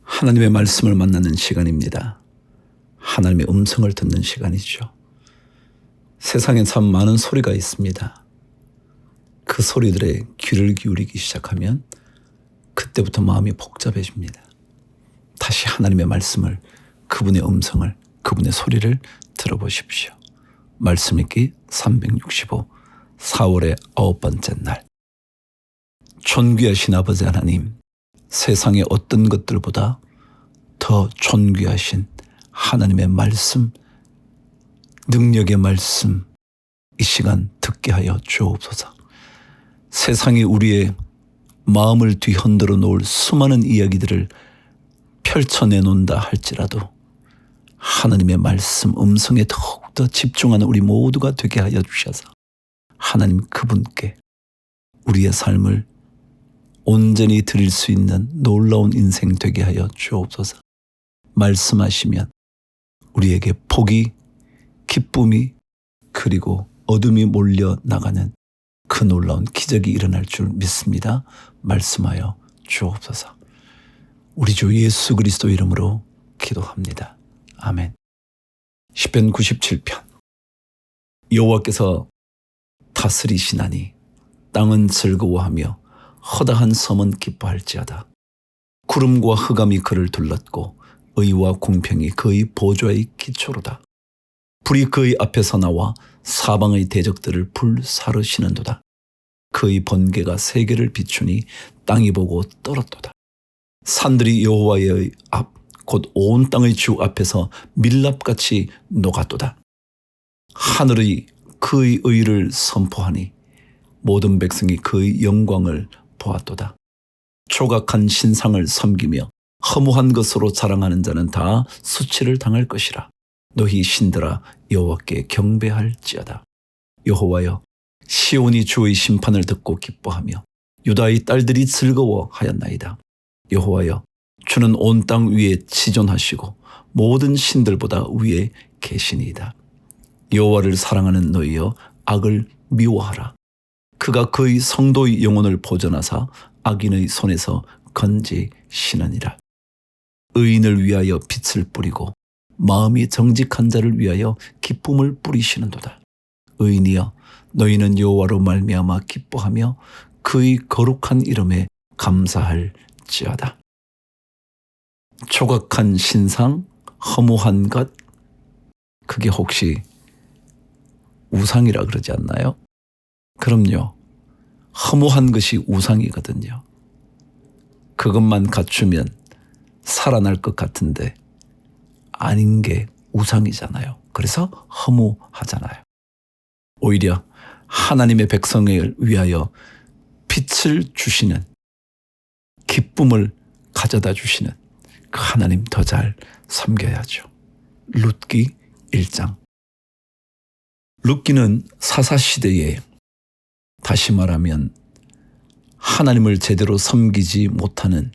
하나님의 말씀을 만나는 시간입니다. 하나님의 음성을 듣는 시간이죠. 세상에 참 많은 소리가 있습니다. 그 소리들에 귀를 기울이기 시작하면 그때부터 마음이 복잡해집니다. 다시 하나님의 말씀을, 그분의 음성을, 그분의 소리를 들어보십시오. 말씀 읽기 365 4월의 9번째 날. 존귀하신 아버지 하나님, 세상의 어떤 것들보다 더 존귀하신 하나님의 말씀, 능력의 말씀, 이 시간 듣게 하여 주옵소서. 세상이 우리의 마음을 뒤흔들어 놓을 수많은 이야기들을 펼쳐내놓는다 할지라도 하나님의 말씀 음성에 더욱더 집중하는 우리 모두가 되게 하여 주셔서 하나님 그분께 우리의 삶을 온전히 드릴 수 있는 놀라운 인생 되게 하여 주옵소서. 말씀하시면 우리에게 복이, 기쁨이, 그리고 어둠이 몰려나가는 그 놀라운 기적이 일어날 줄 믿습니다. 말씀하여 주옵소서. 우리 주 예수 그리스도 이름으로 기도합니다. 아멘. 시편 97편. 여호와께서 다스리시나니 땅은 즐거워하며 허다한 섬은 기뻐할지어다. 구름과 흑암이 그를 둘렀고 의와 공평이 그의 보좌의 기초로다. 불이 그의 앞에서 나와 사방의 대적들을 불사르시는도다. 그의 번개가 세계를 비추니 땅이 보고 떨었도다. 산들이 여호와의 앞, 곧 온 땅의 주 앞에서 밀랍같이 녹았도다. 하늘의 그의 의를 선포하니 모든 백성이 그의 영광을 보았도다. 조각한 신상을 섬기며 허무한 것으로 자랑하는 자는 다 수치를 당할 것이라. 너희 신들아 여호와께 경배할지어다. 여호와여, 시온이 주의 심판을 듣고 기뻐하며 유다의 딸들이 즐거워하였나이다. 여호와여, 주는 온 땅 위에 지존하시고 모든 신들보다 위에 계시니이다. 여호와를 사랑하는 너희여, 악을 미워하라. 그가 그의 성도의 영혼을 보존하사 악인의 손에서 건지시느니라. 의인을 위하여 빛을 뿌리고 마음이 정직한 자를 위하여 기쁨을 뿌리시는도다. 의인이여, 너희는 여호와로 말미암아 기뻐하며 그의 거룩한 이름에 감사할지어다. 조각한 신상, 허무한 것, 그게 혹시 우상이라 그러지 않나요? 그럼요. 허무한 것이 우상이거든요. 그것만 갖추면 살아날 것 같은데 아닌 게 우상이잖아요. 그래서 허무하잖아요. 오히려 하나님의 백성을 위하여 빛을 주시는, 기쁨을 가져다 주시는 그 하나님 더 잘 섬겨야죠. 룻기 1장. 룻기는 사사시대에, 다시 말하면 하나님을 제대로 섬기지 못하는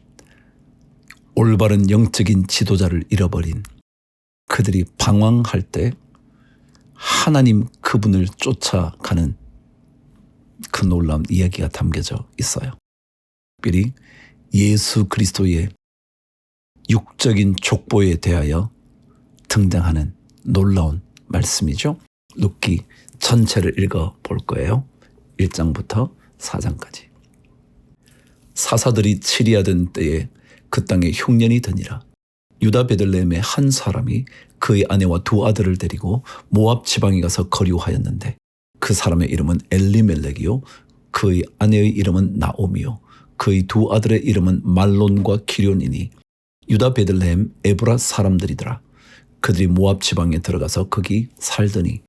올바른 영적인 지도자를 잃어버린 그들이 방황할 때 하나님 그분을 쫓아가는 그 놀라운 이야기가 담겨져 있어요. 특별히 예수 그리스도의 육적인 족보에 대하여 등장하는 놀라운 말씀이죠. 룻기 전체를 읽어볼 거예요. 1장부터 4장까지. 사사들이 치리하던 때에 그 땅에 흉년이 드니라. 유다 베들레헴의 한 사람이 그의 아내와 두 아들을 데리고 모압 지방에 가서 거류하였는데 그 사람의 이름은 엘리멜렉이요 그의 아내의 이름은 나오미요 그의 두 아들의 이름은 말론과 기런이니 유다 베들레헴 에브라 사람들이더라. 그들이 모압 지방에 들어가서 거기 살더니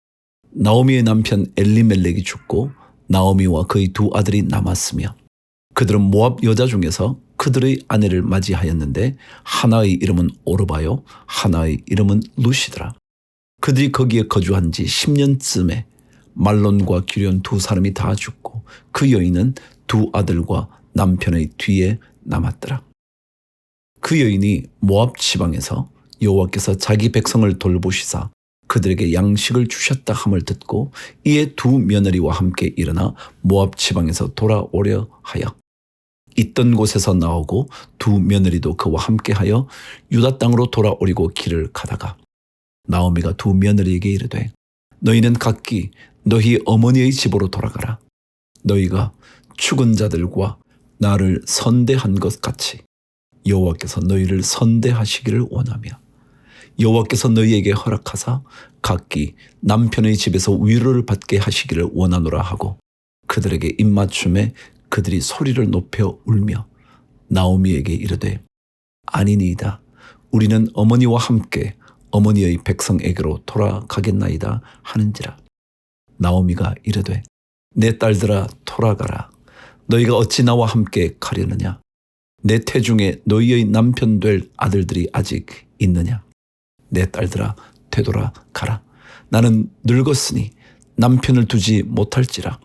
나오미의 남편 엘리멜렉이 죽고 나오미와 그의 두 아들이 남았으며 그들은 모압 여자 중에서 그들의 아내를 맞이하였는데 하나의 이름은 오르바요 하나의 이름은 룻이더라. 그들이 거기에 거주한 지 10년쯤에 말론과 기런 두 사람이 다 죽고 그 여인은 두 아들과 남편의 뒤에 남았더라. 그 여인이 모압 지방에서 여호와께서 자기 백성을 돌보시사 그들에게 양식을 주셨다 함을 듣고 이에 두 며느리와 함께 일어나 모압 지방에서 돌아오려 하여 있던 곳에서 나오고 두 며느리도 그와 함께하여 유다 땅으로 돌아오려고 길을 가다가 나오미가 두 며느리에게 이르되 너희는 각기 너희 어머니의 집으로 돌아가라. 너희가 죽은 자들과 나를 선대한 것 같이 여호와께서 너희를 선대하시기를 원하며 여호와께서 너희에게 허락하사 각기 남편의 집에서 위로를 받게 하시기를 원하노라 하고 그들에게 입맞춤에 그들이 소리를 높여 울며 나오미에게 이르되 아니니이다. 우리는 어머니와 함께 어머니의 백성에게로 돌아가겠나이다 하는지라. 나오미가 이르되 내 딸들아 돌아가라. 너희가 어찌 나와 함께 가려느냐. 내 태중에 너희의 남편 될 아들들이 아직 있느냐. 내 딸들아 되돌아가라. 나는 늙었으니 남편을 두지 못할지라.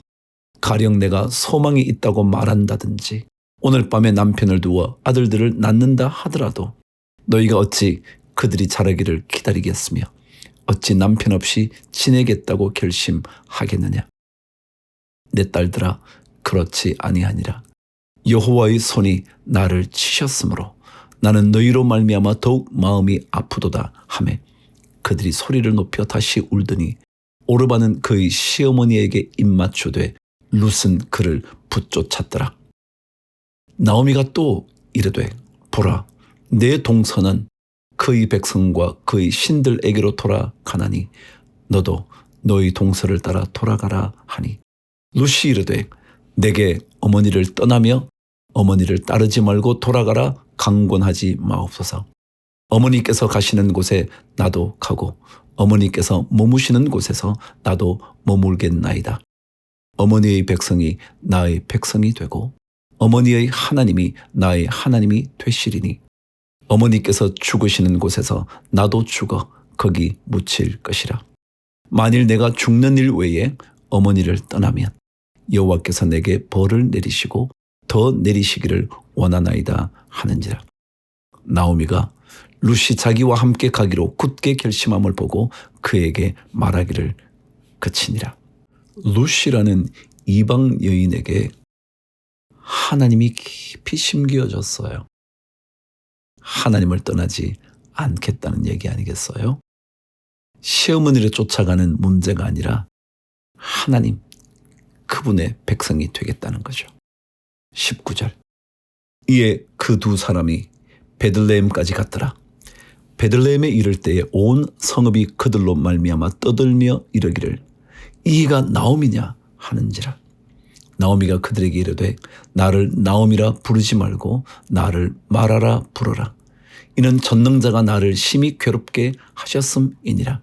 가령 내가 소망이 있다고 말한다든지 오늘 밤에 남편을 두어 아들들을 낳는다 하더라도 너희가 어찌 그들이 자라기를 기다리겠으며 어찌 남편 없이 지내겠다고 결심하겠느냐. 내 딸들아 그렇지 아니하니라. 여호와의 손이 나를 치셨으므로 나는 너희로 말미암아 더욱 마음이 아프도다 하매 그들이 소리를 높여 다시 울더니 오르바는 그의 시어머니에게 입맞추되 룻은 그를 붙쫓았더라. 나오미가 또 이르되 보라 내 동서는 그의 백성과 그의 신들에게로 돌아가나니 너도 너희 동서를 따라 돌아가라 하니 룻이 이르되 내게 어머니를 떠나며 어머니를 따르지 말고 돌아가라 강권하지 마옵소서. 어머니께서 가시는 곳에 나도 가고 어머니께서 머무시는 곳에서 나도 머물겠나이다. 어머니의 백성이 나의 백성이 되고 어머니의 하나님이 나의 하나님이 되시리니 어머니께서 죽으시는 곳에서 나도 죽어 거기 묻힐 것이라. 만일 내가 죽는 일 외에 어머니를 떠나면 여호와께서 내게 벌을 내리시고 더 내리시기를 원하나이다 하는지라. 나오미가 룻이 자기와 함께 가기로 굳게 결심함을 보고 그에게 말하기를 그치니라. 룻이라는 이방 여인에게 하나님이 깊이 심겨졌어요. 하나님을 떠나지 않겠다는 얘기 아니겠어요? 시어머니를 쫓아가는 문제가 아니라 하나님, 그분의 백성이 되겠다는 거죠. 19절. 이에 그 두 사람이 베들레헴까지 갔더라. 베들레헴에 이를 때에 온 성읍이 그들로 말미암아 떠들며 이르기를 이가 나오미냐 하는지라. 나오미가 그들에게 이르되 나를 나오미라 부르지 말고 나를 마라라 부르라. 이는 전능자가 나를 심히 괴롭게 하셨음이니라.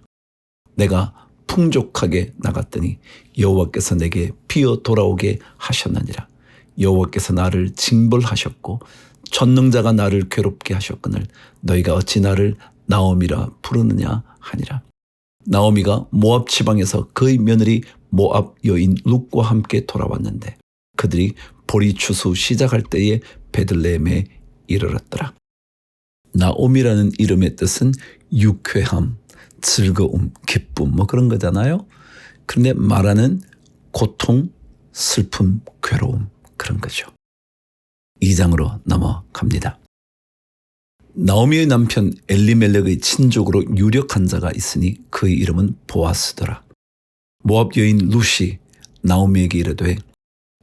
내가 풍족하게 나갔더니 여호와께서 내게 피어 돌아오게 하셨느니라. 여호와께서 나를 징벌하셨고 전능자가 나를 괴롭게 하셨거늘 너희가 어찌 나를 나오미라 부르느냐 하니라. 나오미가 모압 지방에서 그의 며느리 모압 여인 룻과 함께 돌아왔는데 그들이 보리 추수 시작할 때에 베들레헴에 이르렀더라. 나오미라는 이름의 뜻은 유쾌함, 즐거움, 기쁨 뭐 그런 거잖아요. 그런데 말하는 고통, 슬픔, 괴로움 그런 거죠. 2장으로 넘어갑니다. 나오미의 남편 엘리멜렉의 친족으로 유력한 자가 있으니 그의 이름은 보아스더라. 모압 여인 룻이 나오미에게 이르되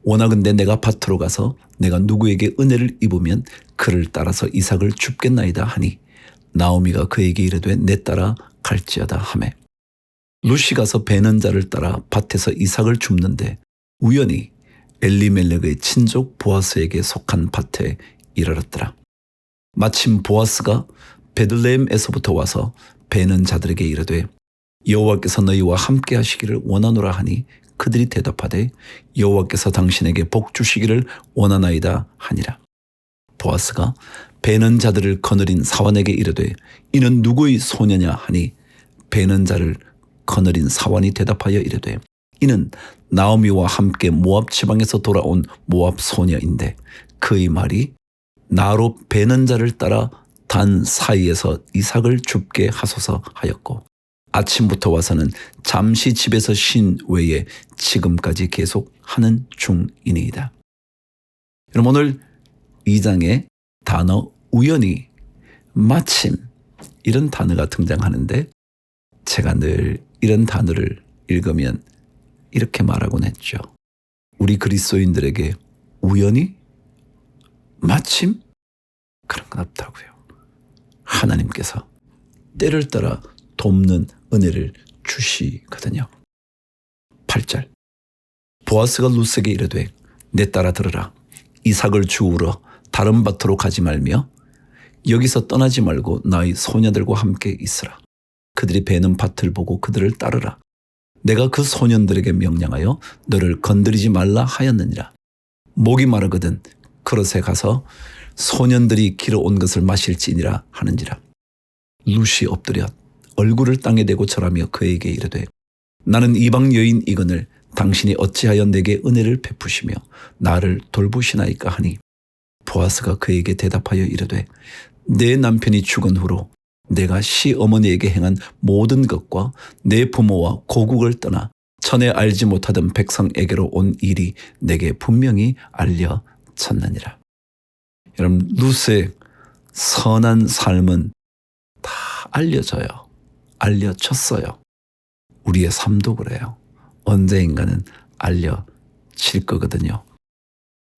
원하건대 내가 밭으로 가서 내가 누구에게 은혜를 입으면 그를 따라서 이삭을 줍겠나이다 하니 나오미가 그에게 이르되 내 따라 갈지어다 하매 룻이 가서 베는 자를 따라 밭에서 이삭을 줍는데 우연히 엘리멜렉의 친족 보아스에게 속한 밭에 이르렀더라. 마침 보아스가 베들레헴에서부터 와서 베는 자들에게 이르되 여호와께서 너희와 함께 하시기를 원하노라 하니 그들이 대답하되 여호와께서 당신에게 복 주시기를 원하나이다 하니라. 보아스가 베는 자들을 거느린 사환에게 이르되 이는 누구의 소녀냐 하니 베는 자를 거느린 사환이 대답하여 이르되 이는 나오미와 함께 모압 지방에서 돌아온 모압 소녀인데 그의 말이 나로 베는 자를 따라 단 사이에서 이삭을 줍게 하소서 하였고 아침부터 와서는 잠시 집에서 쉰 외에 지금까지 계속 하는 중이니이다. 여러분 오늘 2장에 단어 우연히, 마침 이런 단어가 등장하는데 제가 늘 이런 단어를 읽으면 이렇게 말하곤 했죠. 우리 그리스도인들에게 우연히? 마침? 그런 건 없다고요. 하나님께서 때를 따라 돕는 은혜를 주시거든요. 8절. 보아스가 룻에게 이르되 내 딸아 들으라. 이삭을 주우러 다른 밭으로 가지 말며 여기서 떠나지 말고 나의 소녀들과 함께 있으라. 그들이 베는 밭을 보고 그들을 따르라. 내가 그 소년들에게 명령하여 너를 건드리지 말라 하였느니라. 목이 마르거든 그릇에 가서 소년들이 길어온 것을 마실지니라 하는지라. 룻이 엎드려 얼굴을 땅에 대고 절하며 그에게 이르되 나는 이방 여인이거늘 당신이 어찌하여 내게 은혜를 베푸시며 나를 돌보시나이까 하니 보아스가 그에게 대답하여 이르되 내 남편이 죽은 후로 내가 시어머니에게 행한 모든 것과 내 부모와 고국을 떠나 전에 알지 못하던 백성에게로 온 일이 내게 분명히 알려졌느니라. 여러분, 룻의 선한 삶은 다 알려져요. 알려졌어요. 우리의 삶도 그래요. 언제인가는 알려질 거거든요.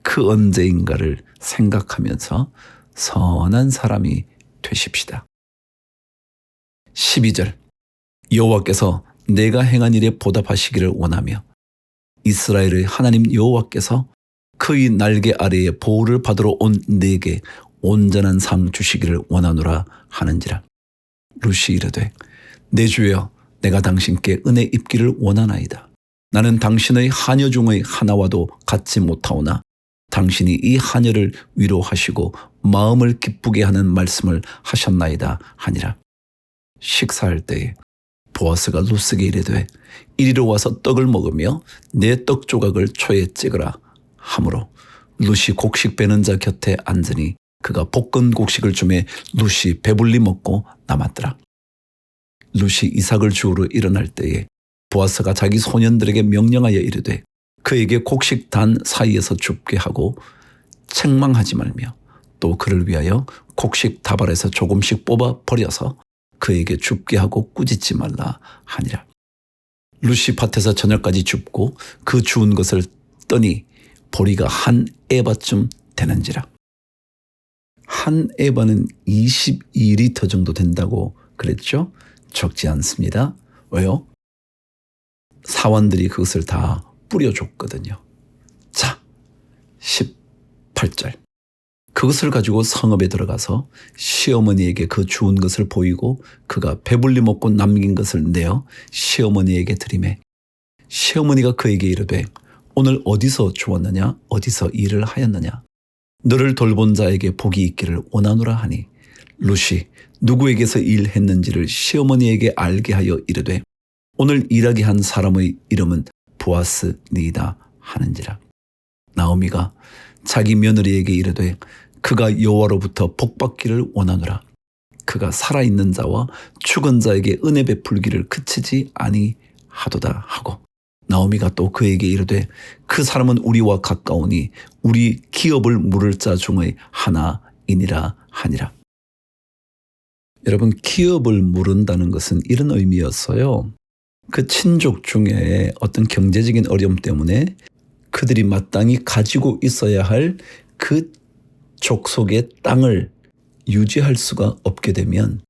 그 언제인가를 생각하면서 선한 사람이 되십시다. 12절. 여호와께서 내가 행한 일에 보답하시기를 원하며 이스라엘의 하나님 여호와께서 그의 날개 아래에 보호를 받으러 온 내게 온전한 상 주시기를 원하노라 하는지라. 룻이 이르되 내 주여 내가 당신께 은혜 입기를 원하나이다. 나는 당신의 하녀 중의 하나와도 같지 못하오나 당신이 이 하녀를 위로하시고 마음을 기쁘게 하는 말씀을 하셨나이다 하니라. 식사할 때에 보아스가 룻에게 이르되 이리로 와서 떡을 먹으며 내 떡 조각을 초에 찍으라 하므로 룻이 곡식 베는 자 곁에 앉으니 그가 볶은 곡식을 주매 룻이 배불리 먹고 남았더라. 룻이 이삭을 주우러 일어날 때에 보아스가 자기 소년들에게 명령하여 이르되 그에게 곡식 단 사이에서 줍게 하고 책망하지 말며 또 그를 위하여 곡식 다발에서 조금씩 뽑아 버려서 그에게 줍게 하고 꾸짖지 말라 하니라. 룻이 밭에서 저녁까지 줍고 그 주운 것을 떠니 보리가 한 에바쯤 되는지라. 한 에바는 22리터 정도 된다고 그랬죠? 적지 않습니다. 왜요? 사원들이 그것을 다 뿌려줬거든요. 자, 18절. 그것을 가지고 성읍에 들어가서 시어머니에게 그 주운 것을 보이고 그가 배불리 먹고 남긴 것을 내어 시어머니에게 드리매 시어머니가 그에게 이르되 오늘 어디서 주웠느냐 어디서 일을 하였느냐 너를 돌본 자에게 복이 있기를 원하노라 하니 룻이 누구에게서 일했는지를 시어머니에게 알게 하여 이르되 오늘 일하게 한 사람의 이름은 보아스니이다 하는지라. 나오미가 자기 며느리에게 이르되 그가 여호와로부터 복받기를 원하노라. 그가 살아있는 자와 죽은 자에게 은혜 베풀기를 그치지 아니하도다 하고 나오미가 또 그에게 이르되 그 사람은 우리와 가까우니 우리 기업을 물을 자 중의 하나이니라 하니라. 여러분, 기업을 물은다는 것은 이런 의미였어요. 그 친족 중에 어떤 경제적인 어려움 때문에 그들이 마땅히 가지고 있어야 할 그 족속의 땅을 유지할 수가 없게 되면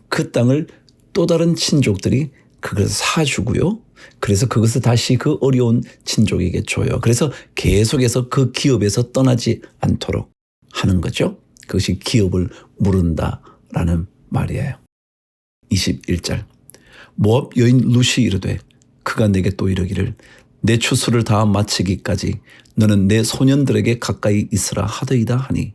그 땅을 또 다른 친족들이 그걸 사주고요. 그래서 그것을 다시 그 어려운 친족에게 줘요. 그래서 계속해서 그 기업에서 떠나지 않도록 하는 거죠. 그것이 기업을 물은다라는 말이에요. 21절. 모압 여인 룻이 이르되 그가 내게 또 이르기를 내 추수를 다 마치기까지 너는 내 소년들에게 가까이 있으라 하더이다 하니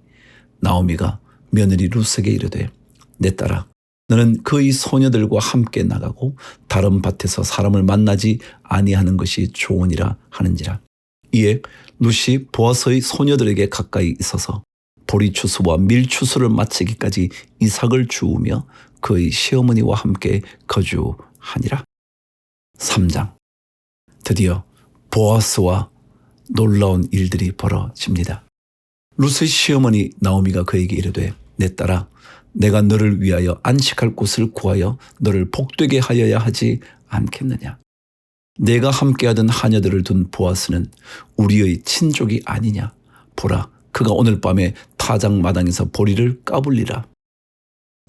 나오미가 며느리 룻에게 이르되 내 딸아 너는 그의 소녀들과 함께 나가고 다른 밭에서 사람을 만나지 아니하는 것이 좋으니라 하는지라. 이에 룻이 보아스의 소녀들에게 가까이 있어서 보리 추수와 밀 추수를 마치기까지 이삭을 주우며 그의 시어머니와 함께 거주하니라. 3장. 드디어 보아스와 놀라운 일들이 벌어집니다. 룻의 시어머니 나오미가 그에게 이르되 내 딸아 내가 너를 위하여 안식할 곳을 구하여 너를 복되게 하여야 하지 않겠느냐. 내가 함께하던 하녀들을 둔 보아스는 우리의 친족이 아니냐. 보라 그가 오늘 밤에 타작마당에서 보리를 까불리라.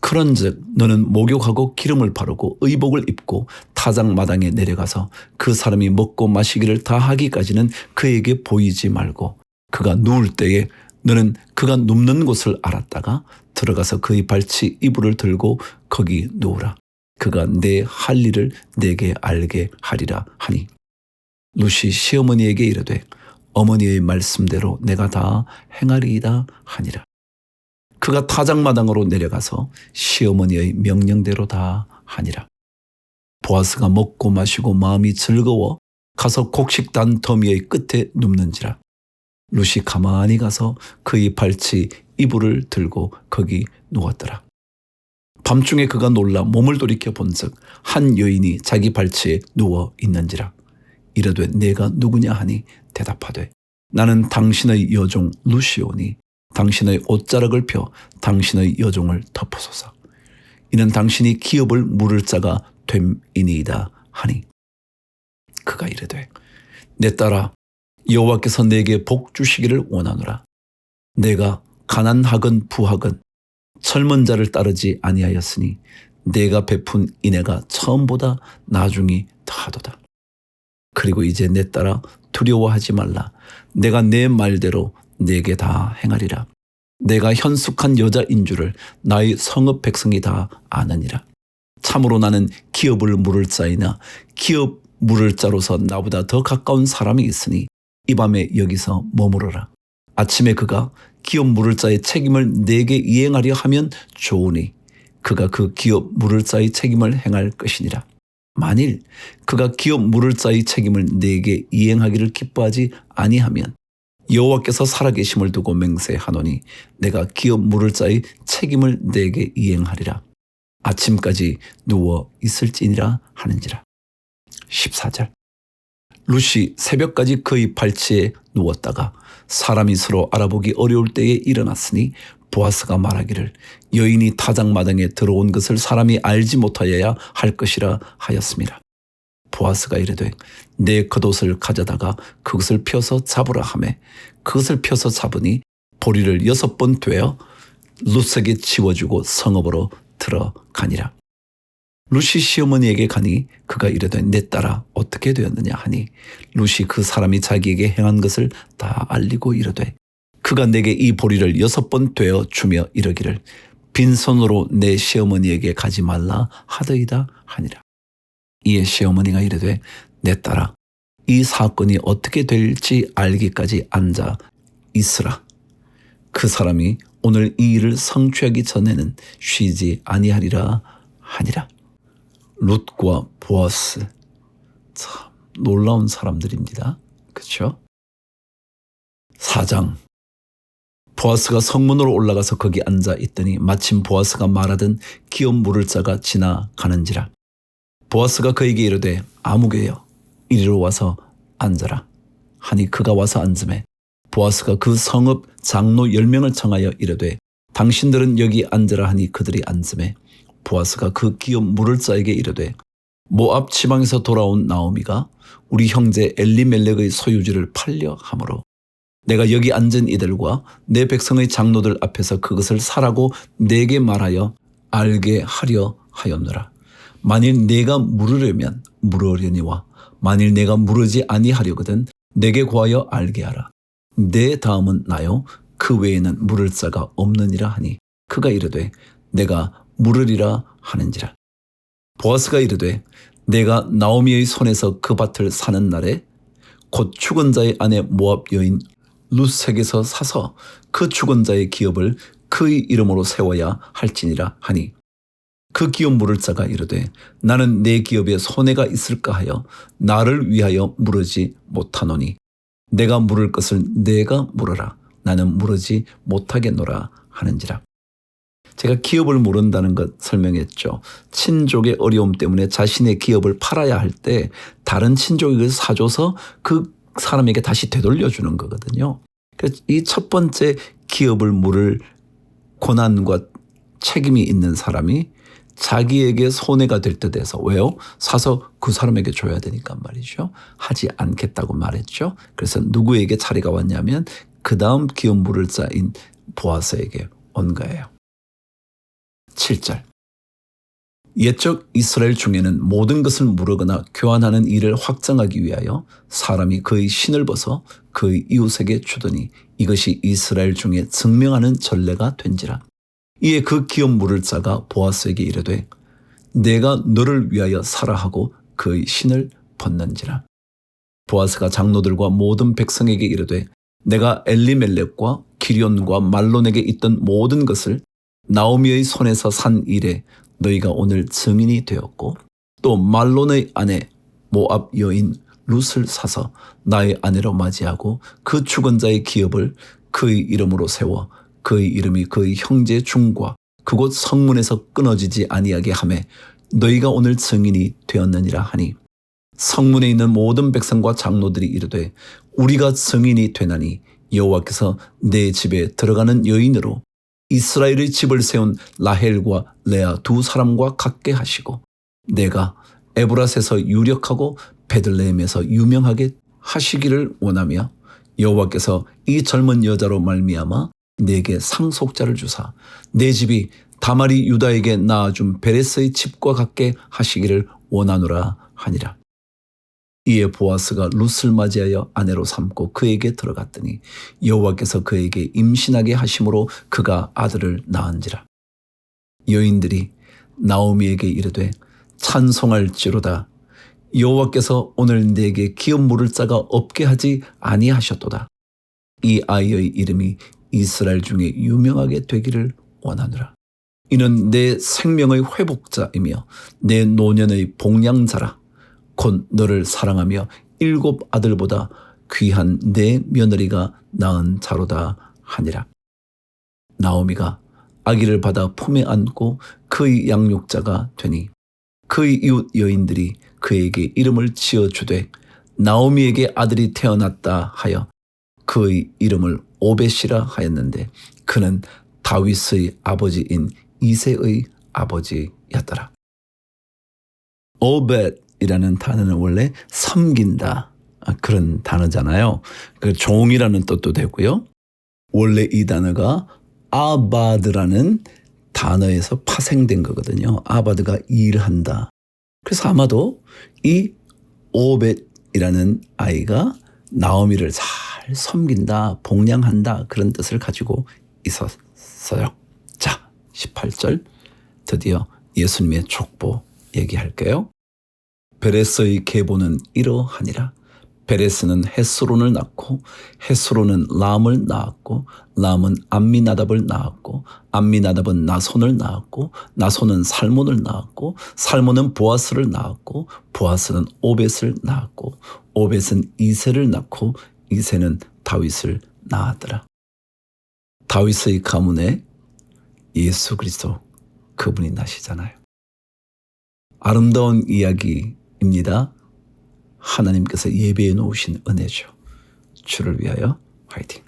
그런즉 너는 목욕하고 기름을 바르고 의복을 입고 타작마당에 내려가서 그 사람이 먹고 마시기를 다 하기까지는 그에게 보이지 말고 그가 누울 때에 너는 그가 눕는 곳을 알았다가 들어가서 그의 발치 이불을 들고 거기 누우라. 그가 내 할 일을 내게 알게 하리라 하니 룻이 시어머니에게 이르되 어머니의 말씀대로 내가 다 행하리이다 하니라. 그가 타작마당으로 내려가서 시어머니의 명령대로 다 하니라. 보아스가 먹고 마시고 마음이 즐거워 가서 곡식단 더미의 끝에 눕는지라. 룻이 가만히 가서 그의 발치 이불을 들고 거기 누웠더라. 밤중에 그가 놀라 몸을 돌이켜 본즉 한 여인이 자기 발치에 누워 있는지라. 이르되 내가 누구냐 하니 대답하되 나는 당신의 여종 룻이오니 당신의 옷자락을 펴 당신의 여종을 덮으소서. 이는 당신이 기업을 물을 자가 됨이니이다 하니 그가 이르되 내 딸아 여호와께서 내게 복 주시기를 원하노라. 내가 가난하건 부하건 젊은 자를 따르지 아니하였으니 내가 베푼 인애가 처음보다 나중이 더하도다. 그리고 이제 내 딸아 두려워하지 말라. 내가 내 말대로 내게 다 행하리라. 내가 현숙한 여자인 줄을 나의 성읍 백성이 다 아느니라. 참으로 나는 기업을 물을 자이나 기업 물을 자로서 나보다 더 가까운 사람이 있으니 이 밤에 여기서 머무르라. 아침에 그가 기업 물을 자의 책임을 내게 이행하려 하면 좋으니 그가 그 기업 물을 자의 책임을 행할 것이니라. 만일 그가 기업 물을 자의 책임을 내게 이행하기를 기뻐하지 아니하면 여호와께서 살아계심을 두고 맹세하노니 내가 기업 물을 자의 책임을 내게 이행하리라. 아침까지 누워 있을지니라 하는지라. 14절. 룻이 새벽까지 그의 발치에 누웠다가 사람이 서로 알아보기 어려울 때에 일어났으니 보아스가 말하기를 여인이 타작마당에 들어온 것을 사람이 알지 못하여야 할 것이라 하였습니다. 보아스가 이르되 내 겉옷을 가져다가 그것을 펴서 잡으라 하매 그것을 펴서 잡으니 보리를 6번 되어 룻에게 치워주고 성읍으로 들어가니라. 룻이 시어머니에게 가니 그가 이르되 내 딸아 어떻게 되었느냐 하니 룻이 그 사람이 자기에게 행한 것을 다 알리고 이르되 그가 내게 이 보리를 6번 되어 주며 이르기를 빈손으로 내 시어머니에게 가지 말라 하더이다 하니라. 이에 시어머니가 이르되 내 딸아 이 사건이 어떻게 될지 알기까지 앉아 있으라. 그 사람이 오늘 이 일을 성취하기 전에는 쉬지 아니하리라 하니라. 룻과 보아스 참 놀라운 사람들입니다. 그렇죠? 4장. 보아스가 성문으로 올라가서 거기 앉아 있더니 마침 보아스가 말하던 기업 물을 자가 지나가는지라. 보아스가 그에게 이르되 아무개여 이리로 와서 앉아라 하니 그가 와서 앉음에 보아스가 그 성읍 장로 10명을 청하여 이르되 당신들은 여기 앉으라 하니 그들이 앉음에 보아스가 그 기업 물을 자에게 이르되 모압 지방에서 돌아온 나오미가 우리 형제 엘리멜렉의 소유지를 팔려 함으로 내가 여기 앉은 이들과 내 백성의 장로들 앞에서 그것을 사라고 내게 말하여 알게 하려 하였노라. 만일 내가 물으려면 물으려니와 만일 내가 물으지 아니하려거든 내게 구하여 알게 하라. 내 다음은 나요 그 외에는 물을 자가 없느니라 하니 그가 이르되 내가 물으리라 하는지라. 보아스가 이르되 내가 나오미의 손에서 그 밭을 사는 날에 곧 죽은 자의 아내 모압 여인 룻에게서 사서 그 죽은 자의 기업을 그의 이름으로 세워야 할지니라 하니 그 기업 물을 자가 이르되 나는 내 기업에 손해가 있을까 하여 나를 위하여 물으지 못하노니 내가 물을 것을 내가 물어라. 나는 물으지 못하겠노라 하는지라. 제가 기업을 물은다는 것 설명했죠. 친족의 어려움 때문에 자신의 기업을 팔아야 할 때 다른 친족이 그걸 사줘서 그 사람에게 다시 되돌려주는 거거든요. 이 첫 번째 기업을 물을 권한과 책임이 있는 사람이 자기에게 손해가 될 듯 해서 왜요? 사서 그 사람에게 줘야 되니까 말이죠. 하지 않겠다고 말했죠. 그래서 누구에게 차례가 왔냐면 그 다음 기업 물을 자인 보아스에게 온 거예요. 7절. 옛적 이스라엘 중에는 모든 것을 무르거나 교환하는 일을 확정하기 위하여 사람이 그의 신을 벗어 그의 이웃에게 주더니 이것이 이스라엘 중에 증명하는 전례가 된지라. 이에 그 기업 물을 자가 보아스에게 이르되 내가 너를 위하여 사라 하고 그의 신을 벗는지라. 보아스가 장로들과 모든 백성에게 이르되 내가 엘리멜렉과 기련과 말론에게 있던 모든 것을 나오미의 손에서 산 일에 너희가 오늘 증인이 되었고 또 말론의 아내 모압 여인 룻을 사서 나의 아내로 맞이하고 그 죽은 자의 기업을 그의 이름으로 세워 그의 이름이 그의 형제 중과 그곳 성문에서 끊어지지 아니하게 하매 너희가 오늘 증인이 되었느니라 하니 성문에 있는 모든 백성과 장로들이 이르되 우리가 증인이 되나니 여호와께서 내 집에 들어가는 여인으로 이스라엘의 집을 세운 라헬과 레아 두 사람과 같게 하시고 내가 에브라스에서 유력하고 베들레헴에서 유명하게 하시기를 원하며 여호와께서 이 젊은 여자로 말미암아 내게 상속자를 주사 내 집이 다말이 유다에게 낳아준 베레스의 집과 같게 하시기를 원하노라 하니라. 이에 보아스가 룻을 맞이하여 아내로 삼고 그에게 들어갔더니 여호와께서 그에게 임신하게 하심으로 그가 아들을 낳은지라. 여인들이 나오미에게 이르되 찬송할지로다. 여호와께서 오늘 내게 기업 물을 자가 없게 하지 아니하셨도다. 이 아이의 이름이 이스라엘 중에 유명하게 되기를 원하노라. 이는 내 생명의 회복자이며 내 노년의 복량자라. 곧 너를 사랑하며 7 아들보다 귀한 내 며느리가 낳은 자로다 하니라. 나오미가 아기를 받아 품에 안고 그의 양육자가 되니 그의 이웃 여인들이 그에게 이름을 지어주되 나오미에게 아들이 태어났다 하여 그의 이름을 오벳이라 하였는데 그는 다윗의 아버지인 이새의 아버지였더라. 오벳이라는 단어는 원래 섬긴다 그런 단어잖아요. 그 종이라는 뜻도 되고요. 원래 이 단어가 아바드라는 단어에서 파생된 거거든요. 아바드가 일한다. 그래서 아마도 이 오벳이라는 아이가 나오미를 잘 섬긴다, 복량한다 그런 뜻을 가지고 있었어요. 자, 18절 드디어 예수님의 족보 얘기할게요. 베레스의 계보는 이러하니라. 베레스는 헤스론을 낳고 헤스론은 람을 낳았고 람은 암미나답을 낳았고 암미나답은 나손을 낳았고 나손은 살몬을 낳았고 살몬은 보아스를 낳았고 보아스는 오벳을 낳았고 오벳은 이새를 낳고 이새는 다윗을 낳았더라. 다윗의 가문에 예수 그리스도 그분이 나시잖아요. 아름다운 이야기입니다. 하나님께서 예배해 놓으신 은혜죠. 주를 위하여 화이팅.